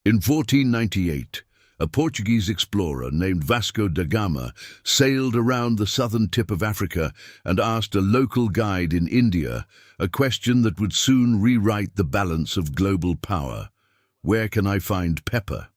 In 1498, a Portuguese explorer named Vasco da Gama sailed around the southern tip of Africa and asked a local guide in India a question that would soon rewrite the balance of global power. Where can I find pepper?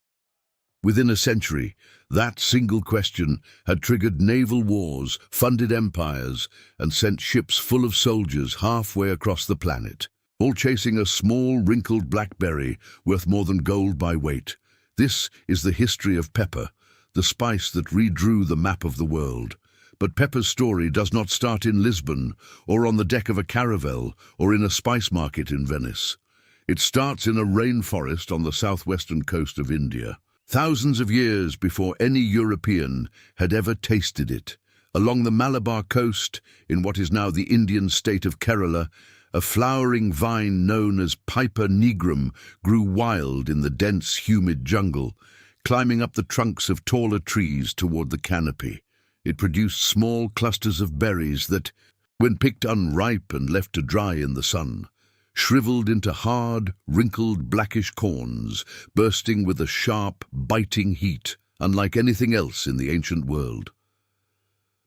Within a century, that single question had triggered naval wars, funded empires, and sent ships full of soldiers halfway across the planet, all chasing a small, wrinkled blackberry worth more than gold by weight. This is the history of pepper, the spice that redrew the map of the world. But pepper's story does not start in Lisbon, or on the deck of a caravel, or in a spice market in Venice. It starts in a rainforest on the southwestern coast of India, thousands of years before any European had ever tasted it. Along the Malabar coast, in what is now the Indian state of Kerala, a flowering vine known as Piper nigrum grew wild in the dense, humid jungle, climbing up the trunks of taller trees toward the canopy. It produced small clusters of berries that, when picked unripe and left to dry in the sun, shriveled into hard, wrinkled, blackish corns, bursting with a sharp, biting heat, unlike anything else in the ancient world.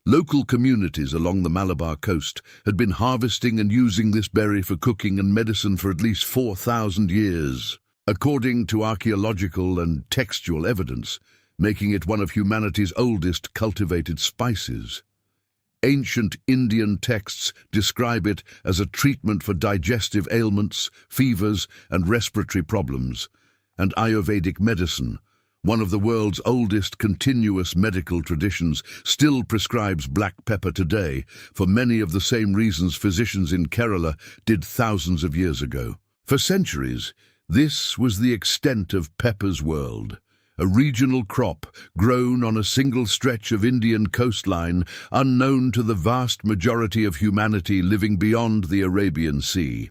Local communities along the Malabar coast had been harvesting and using this berry for cooking and medicine for at least 4,000 years, according to archaeological and textual evidence, making it one of humanity's oldest cultivated spices. Ancient Indian texts describe it as a treatment for digestive ailments, fevers, and respiratory problems, and Ayurvedic medicine, one of the world's oldest continuous medical traditions, still prescribes black pepper today for many of the same reasons physicians in Kerala did thousands of years ago. For centuries, this was the extent of pepper's world, a regional crop grown on a single stretch of Indian coastline unknown to the vast majority of humanity living beyond the Arabian Sea.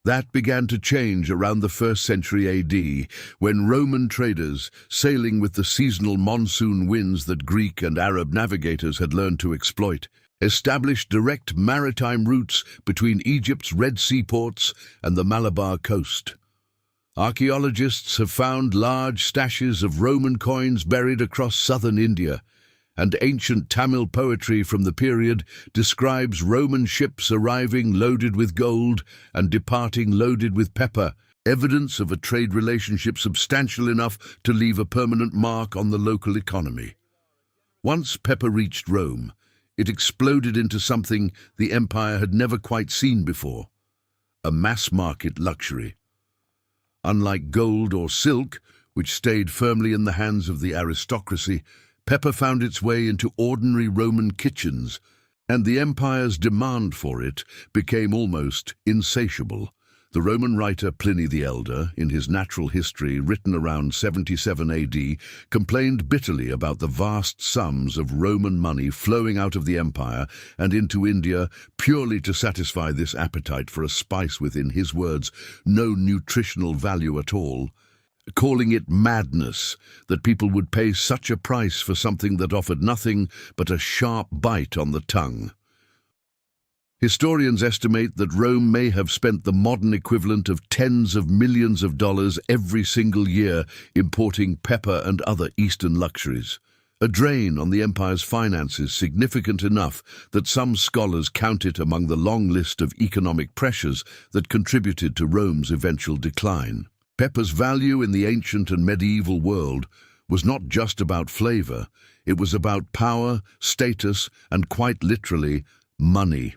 That began to change around the 1st century AD, when Roman traders, sailing with the seasonal monsoon winds that Greek and Arab navigators had learned to exploit, established direct maritime routes between Egypt's Red Sea ports and the Malabar coast. Archaeologists have found large stashes of Roman coins buried across southern India, and ancient Tamil poetry from the period describes Roman ships arriving loaded with gold and departing loaded with pepper, evidence of a trade relationship substantial enough to leave a permanent mark on the local economy. Once pepper reached Rome, it exploded into something the empire had never quite seen before: a mass-market luxury. Unlike gold or silk, which stayed firmly in the hands of the aristocracy, pepper found its way into ordinary Roman kitchens, and the empire's demand for it became almost insatiable. The Roman writer Pliny the Elder, in his Natural History written around 77 AD, complained bitterly about the vast sums of Roman money flowing out of the empire and into India purely to satisfy this appetite for a spice with, in his words, no nutritional value at all, calling it madness that people would pay such a price for something that offered nothing but a sharp bite on the tongue. Historians estimate that Rome may have spent the modern equivalent of tens of millions of dollars every single year importing pepper and other Eastern luxuries, a drain on the empire's finances significant enough that some scholars count it among the long list of economic pressures that contributed to Rome's eventual decline. Pepper's value in the ancient and medieval world was not just about flavor, it was about power, status, and quite literally, money.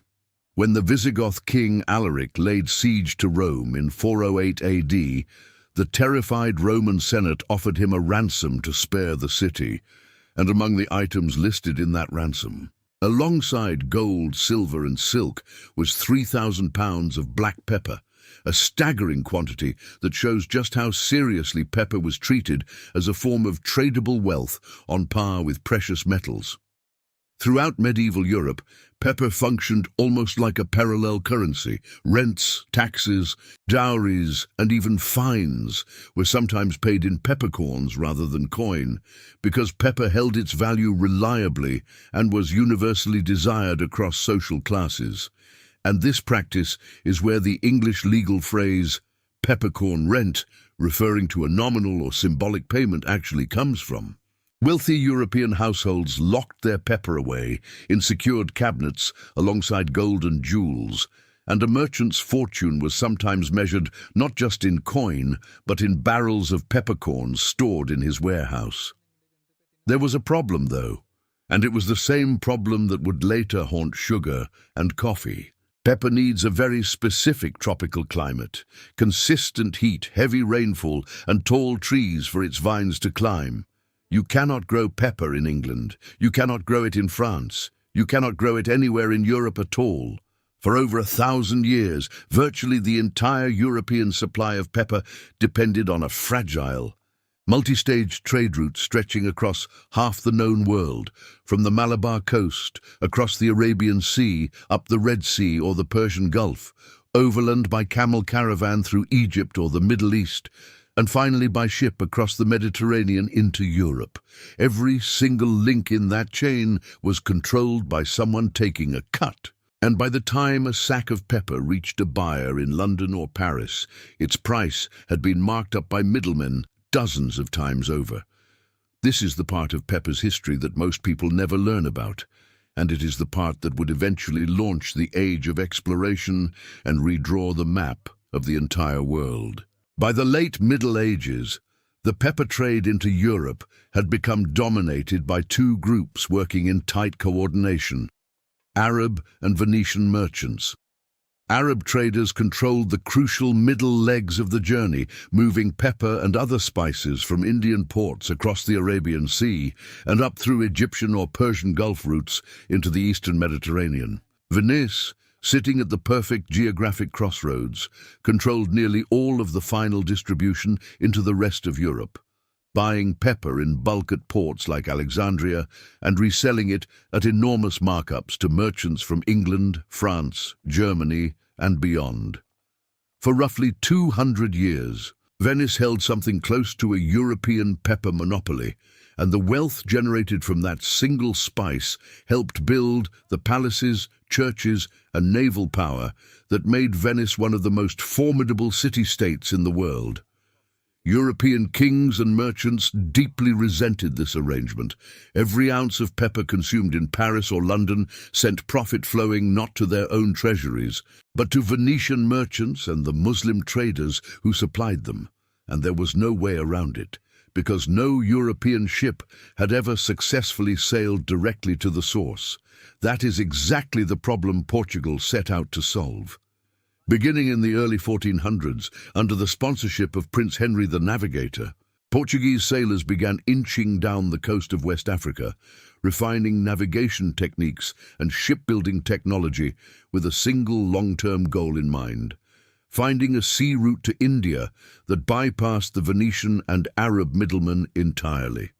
When the Visigoth king Alaric laid siege to Rome in 408 AD, the terrified Roman Senate offered him a ransom to spare the city, and among the items listed in that ransom, alongside gold, silver, and silk, was 3,000 pounds of black pepper, a staggering quantity that shows just how seriously pepper was treated as a form of tradable wealth on par with precious metals. Throughout medieval Europe, pepper functioned almost like a parallel currency. Rents, taxes, dowries, and even fines were sometimes paid in peppercorns rather than coin, because pepper held its value reliably and was universally desired across social classes. And this practice is where the English legal phrase, peppercorn rent, referring to a nominal or symbolic payment, actually comes from. Wealthy European households locked their pepper away in secured cabinets alongside gold and jewels, and a merchant's fortune was sometimes measured not just in coin, but in barrels of peppercorns stored in his warehouse. There was a problem, though, and it was the same problem that would later haunt sugar and coffee. Pepper needs a very specific tropical climate, consistent heat, heavy rainfall, and tall trees for its vines to climb. You cannot grow pepper in England. You cannot grow it in France. You cannot grow it anywhere in Europe at all. For over 1,000 years, virtually the entire European supply of pepper depended on a fragile, multi-stage trade route stretching across half the known world, from the Malabar coast, across the Arabian Sea, up the Red Sea or the Persian Gulf, overland by camel caravan through Egypt or the Middle East, and finally by ship across the Mediterranean into Europe. Every single link in that chain was controlled by someone taking a cut. And by the time a sack of pepper reached a buyer in London or Paris, its price had been marked up by middlemen dozens of times over. This is the part of pepper's history that most people never learn about, and it is the part that would eventually launch the age of exploration and redraw the map of the entire world. By the late Middle Ages, the pepper trade into Europe had become dominated by two groups working in tight coordination: Arab and Venetian merchants. Arab traders controlled the crucial middle legs of the journey, moving pepper and other spices from Indian ports across the Arabian Sea and up through Egyptian or Persian Gulf routes into the eastern Mediterranean. Venice, sitting at the perfect geographic crossroads, controlled nearly all of the final distribution into the rest of Europe, buying pepper in bulk at ports like Alexandria and reselling it at enormous markups to merchants from England, France, Germany, and beyond. For roughly 200 years, Venice held something close to a European pepper monopoly, and the wealth generated from that single spice helped build the palaces, churches, and naval power that made Venice one of the most formidable city-states in the world. European kings and merchants deeply resented this arrangement. Every ounce of pepper consumed in Paris or London sent profit flowing not to their own treasuries, but to Venetian merchants and the Muslim traders who supplied them. And there was no way around it, because no European ship had ever successfully sailed directly to the source. That is exactly the problem Portugal set out to solve. Beginning in the early 1400s, under the sponsorship of Prince Henry the Navigator, Portuguese sailors began inching down the coast of West Africa, refining navigation techniques and shipbuilding technology with a single long-term goal in mind: finding a sea route to India that bypassed the Venetian and Arab middlemen entirely.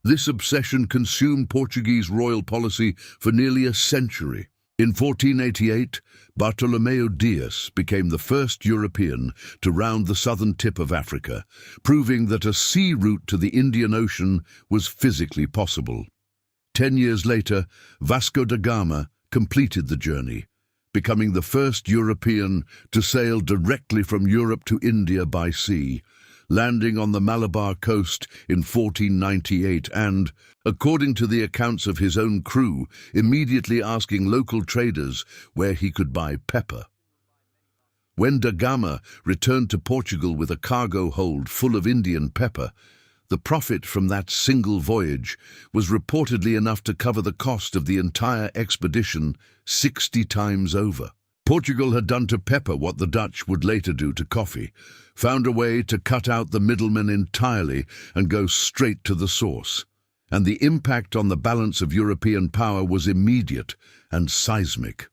This obsession consumed Portuguese royal policy for nearly a century. In 1488, Bartolomeu Dias became the first European to round the southern tip of Africa, proving that a sea route to the Indian Ocean was physically possible. 10 years later, Vasco da Gama completed the journey, becoming the first European to sail directly from Europe to India by sea, landing on the Malabar coast in 1498 and, according to the accounts of his own crew, immediately asking local traders where he could buy pepper. When da Gama returned to Portugal with a cargo hold full of Indian pepper, the profit from that single voyage was reportedly enough to cover the cost of the entire expedition 60 times over. Portugal had done to pepper what the Dutch would later do to coffee, found a way to cut out the middlemen entirely and go straight to the source. And the impact on the balance of European power was immediate and seismic.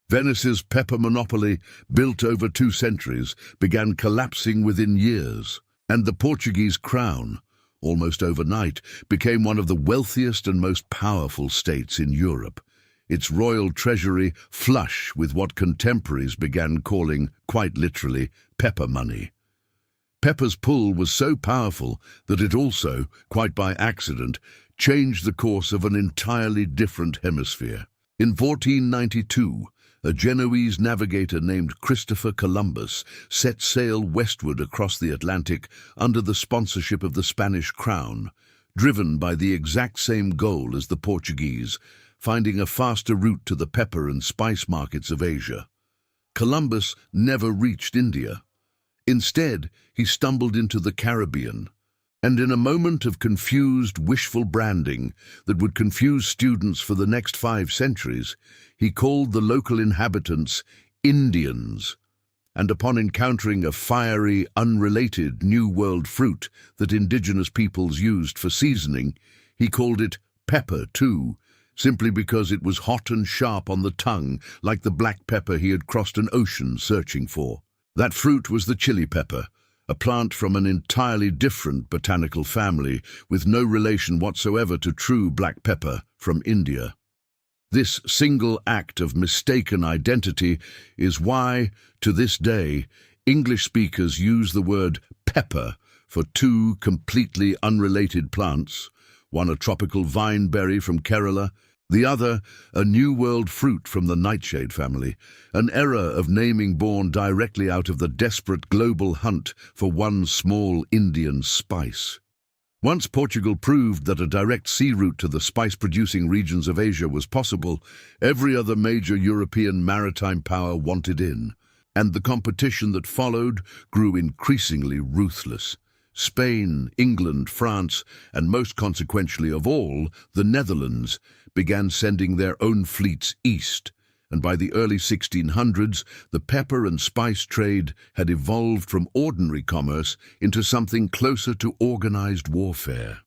Venice's pepper monopoly, built over 2 centuries, began collapsing within years, and the Portuguese crown, almost overnight, became one of the wealthiest and most powerful states in Europe, its royal treasury flush with what contemporaries began calling, quite literally, pepper money. Pepper's pull was so powerful that it also, quite by accident, changed the course of an entirely different hemisphere. In 1492, a Genoese navigator named Christopher Columbus set sail westward across the Atlantic under the sponsorship of the Spanish crown, driven by the exact same goal as the Portuguese, finding a faster route to the pepper and spice markets of Asia. Columbus never reached India. Instead, he stumbled into the Caribbean, and in a moment of confused, wishful branding that would confuse students for the next 5 centuries, he called the local inhabitants Indians. And upon encountering a fiery, unrelated New World fruit that indigenous peoples used for seasoning, he called it pepper too, simply because it was hot and sharp on the tongue, like the black pepper he had crossed an ocean searching for. That fruit was the chili pepper, a plant from an entirely different botanical family with no relation whatsoever to true black pepper from India. This single act of mistaken identity is why, to this day, English speakers use the word pepper for 2 completely unrelated plants, one a tropical vine berry from Kerala, the other a New World fruit from the nightshade family, an error of naming born directly out of the desperate global hunt for one small Indian spice. Once Portugal proved that a direct sea route to the spice-producing regions of Asia was possible, every other major European maritime power wanted in, and the competition that followed grew increasingly ruthless. Spain, England, France, and most consequentially of all, the Netherlands, began sending their own fleets east, and by the early 1600s, the pepper and spice trade had evolved from ordinary commerce into something closer to organized warfare.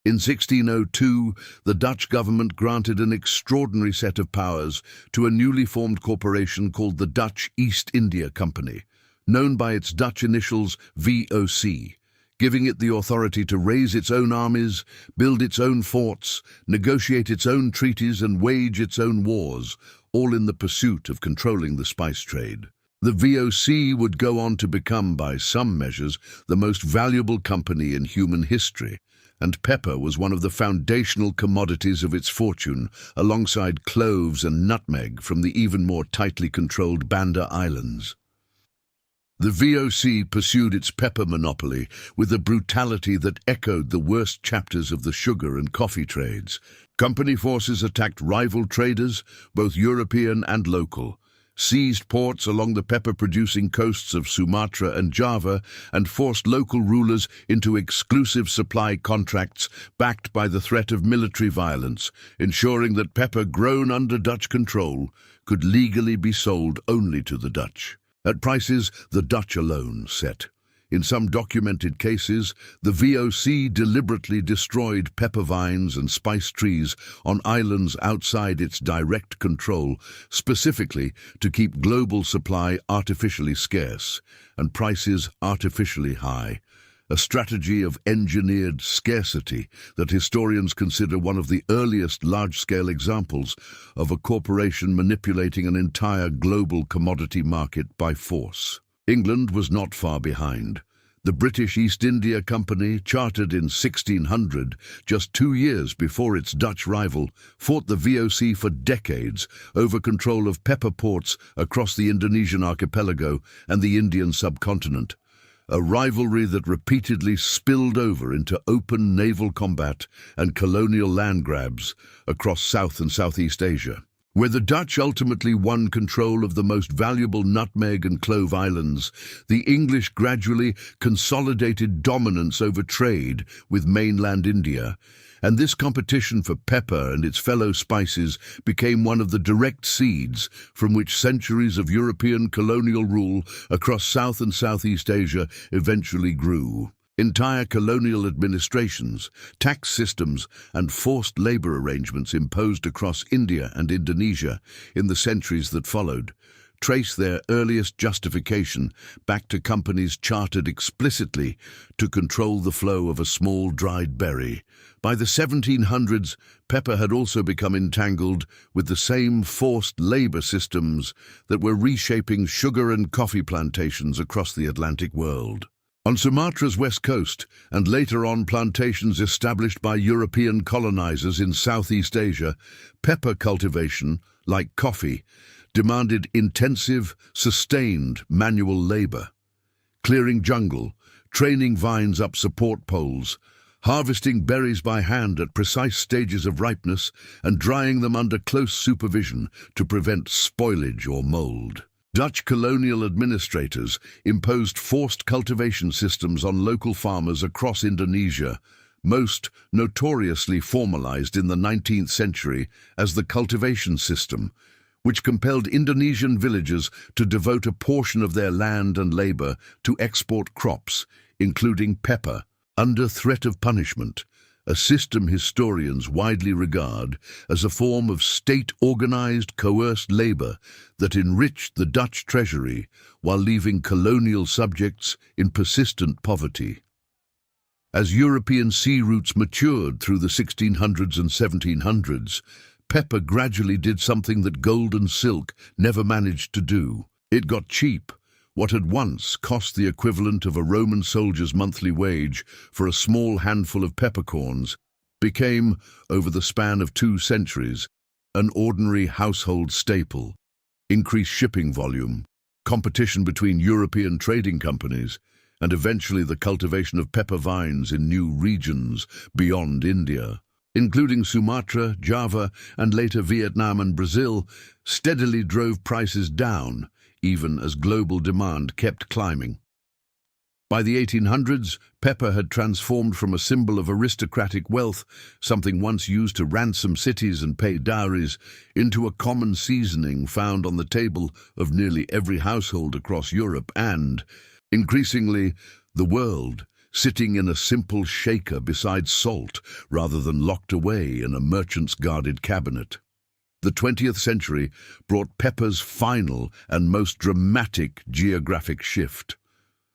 In 1602, the Dutch government granted an extraordinary set of powers to a newly formed corporation called the Dutch East India Company, known by its Dutch initials VOC, giving it the authority to raise its own armies, build its own forts, negotiate its own treaties and wage its own wars, all in the pursuit of controlling the spice trade. The VOC would go on to become, by some measures, the most valuable company in human history, and pepper was one of the foundational commodities of its fortune, alongside cloves and nutmeg from the even more tightly controlled Banda Islands. The VOC pursued its pepper monopoly with a brutality that echoed the worst chapters of the sugar and coffee trades. Company forces attacked rival traders, both European and local, seized ports along the pepper-producing coasts of Sumatra and Java, and forced local rulers into exclusive supply contracts backed by the threat of military violence, ensuring that pepper grown under Dutch control could legally be sold only to the Dutch, at prices the Dutch alone set. In some documented cases, the VOC deliberately destroyed pepper vines and spice trees on islands outside its direct control, specifically to keep global supply artificially scarce and prices artificially high, a strategy of engineered scarcity that historians consider one of the earliest large-scale examples of a corporation manipulating an entire global commodity market by force. England was not far behind. The British East India Company, chartered in 1600, just 2 years before its Dutch rival, fought the VOC for decades over control of pepper ports across the Indonesian archipelago and the Indian subcontinent, a rivalry that repeatedly spilled over into open naval combat and colonial land grabs across South and Southeast Asia, where the Dutch ultimately won control of the most valuable nutmeg and clove islands. The English gradually consolidated dominance over trade with mainland India, and this competition for pepper and its fellow spices became one of the direct seeds from which centuries of European colonial rule across South and Southeast Asia eventually grew. Entire colonial administrations, tax systems, and forced labor arrangements imposed across India and Indonesia in the centuries that followed trace their earliest justification back to companies chartered explicitly to control the flow of a small dried berry. By the 1700s, pepper had also become entangled with the same forced labor systems that were reshaping sugar and coffee plantations across the Atlantic world. On Sumatra's west coast, and later on plantations established by European colonizers in Southeast Asia, pepper cultivation, like coffee, demanded intensive, sustained manual labor. Clearing jungle, training vines up support poles, harvesting berries by hand at precise stages of ripeness, and drying them under close supervision to prevent spoilage or mold. Dutch colonial administrators imposed forced cultivation systems on local farmers across Indonesia, most notoriously formalized in the 19th century as the cultivation system, which compelled Indonesian villagers to devote a portion of their land and labor to export crops, including pepper, under threat of punishment, a system historians widely regard as a form of state-organized, coerced labor that enriched the Dutch treasury while leaving colonial subjects in persistent poverty. As European sea routes matured through the 1600s and 1700s, pepper gradually did something that gold and silk never managed to do. It got cheap. What had once cost the equivalent of a Roman soldier's monthly wage for a small handful of peppercorns became, over the span of 2 centuries, an ordinary household staple. Increased shipping volume, competition between European trading companies, and eventually the cultivation of pepper vines in new regions beyond India, including Sumatra, Java, and later Vietnam and Brazil, steadily drove prices down, even as global demand kept climbing. By the 1800s, pepper had transformed from a symbol of aristocratic wealth, something once used to ransom cities and pay dowries, into a common seasoning found on the table of nearly every household across Europe and, increasingly, the world, sitting in a simple shaker beside salt rather than locked away in a merchant's guarded cabinet. The 20th century brought pepper's final and most dramatic geographic shift.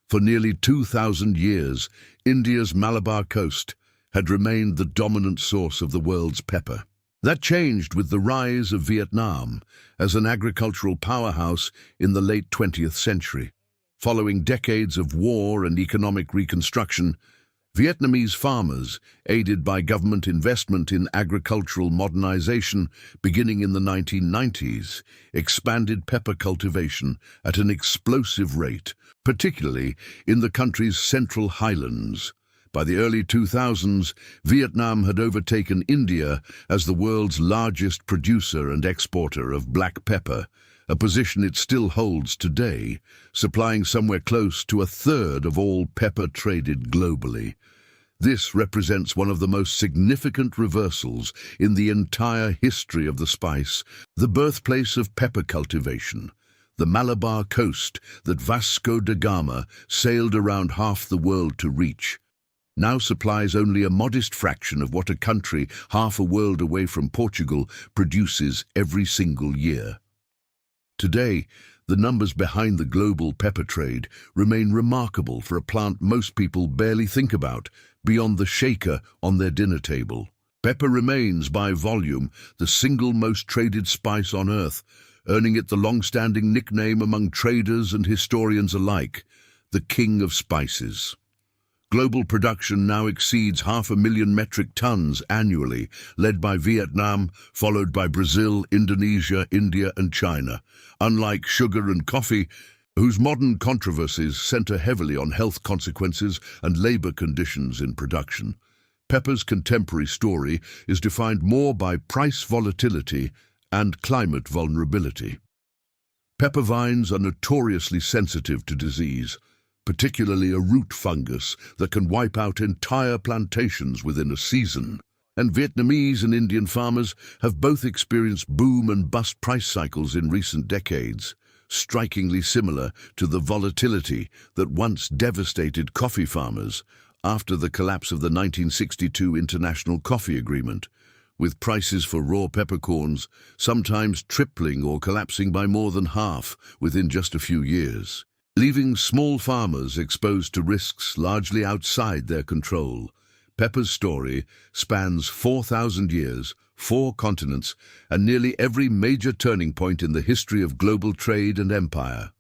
For nearly 2,000 years, India's Malabar coast had remained the dominant source of the world's pepper. That changed with the rise of Vietnam as an agricultural powerhouse in the late 20th century. Following decades of war and economic reconstruction, Vietnamese farmers, aided by government investment in agricultural modernization beginning in the 1990s, expanded pepper cultivation at an explosive rate, particularly in the country's central highlands. By the early 2000s, Vietnam had overtaken India as the world's largest producer and exporter of black pepper, a position it still holds today, supplying somewhere close to 1/3 of all pepper traded globally. This represents one of the most significant reversals in the entire history of the spice, the birthplace of pepper cultivation. The Malabar coast that Vasco da Gama sailed around half the world to reach now supplies only a modest fraction of what a country half a world away from Portugal produces every single year. Today, the numbers behind the global pepper trade remain remarkable for a plant most people barely think about, beyond the shaker on their dinner table. Pepper remains, by volume, the single most traded spice on earth, earning it the long-standing nickname among traders and historians alike, the King of Spices. Global production now exceeds 500,000 metric tons annually, led by Vietnam, followed by Brazil, Indonesia, India, and China. Unlike sugar and coffee, whose modern controversies center heavily on health consequences and labor conditions in production, pepper's contemporary story is defined more by price volatility and climate vulnerability. Pepper vines are notoriously sensitive to disease, particularly a root fungus that can wipe out entire plantations within a season. And Vietnamese and Indian farmers have both experienced boom and bust price cycles in recent decades, strikingly similar to the volatility that once devastated coffee farmers after the collapse of the 1962 International Coffee Agreement, with prices for raw peppercorns sometimes tripling or collapsing by more than half within just a few years, leaving small farmers exposed to risks largely outside their control. Pepper's story spans 4,000 years, 4 continents, and nearly every major turning point in the history of global trade and empire.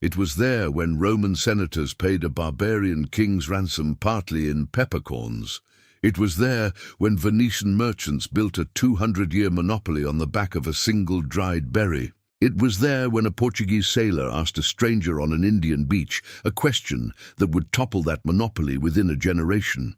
It was there when Roman senators paid a barbarian king's ransom partly in peppercorns. It was there when Venetian merchants built a 200-year monopoly on the back of a single dried berry. It was there when a Portuguese sailor asked a stranger on an Indian beach a question that would topple that monopoly within a generation.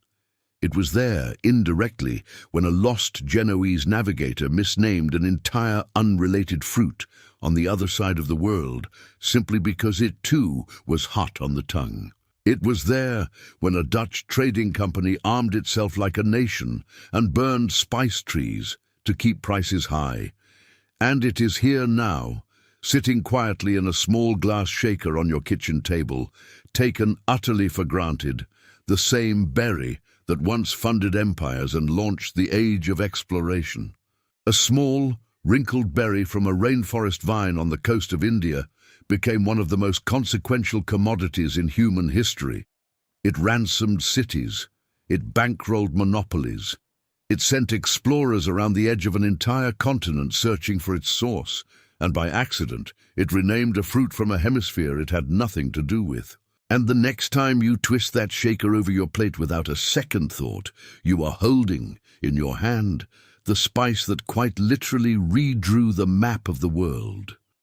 It was there, indirectly, when a lost Genoese navigator misnamed an entire unrelated fruit on the other side of the world simply because it too was hot on the tongue. It was there when a Dutch trading company armed itself like a nation and burned spice trees to keep prices high. And it is here now, sitting quietly in a small glass shaker on your kitchen table, taken utterly for granted, the same berry that once funded empires and launched the age of exploration. A small, wrinkled berry from a rainforest vine on the coast of India became one of the most consequential commodities in human history. It ransomed cities. It bankrolled monopolies. It sent explorers around the edge of an entire continent searching for its source, and by accident, it renamed a fruit from a hemisphere it had nothing to do with. And the next time you twist that shaker over your plate without a second thought, you are holding, in your hand, the spice that quite literally redrew the map of the world.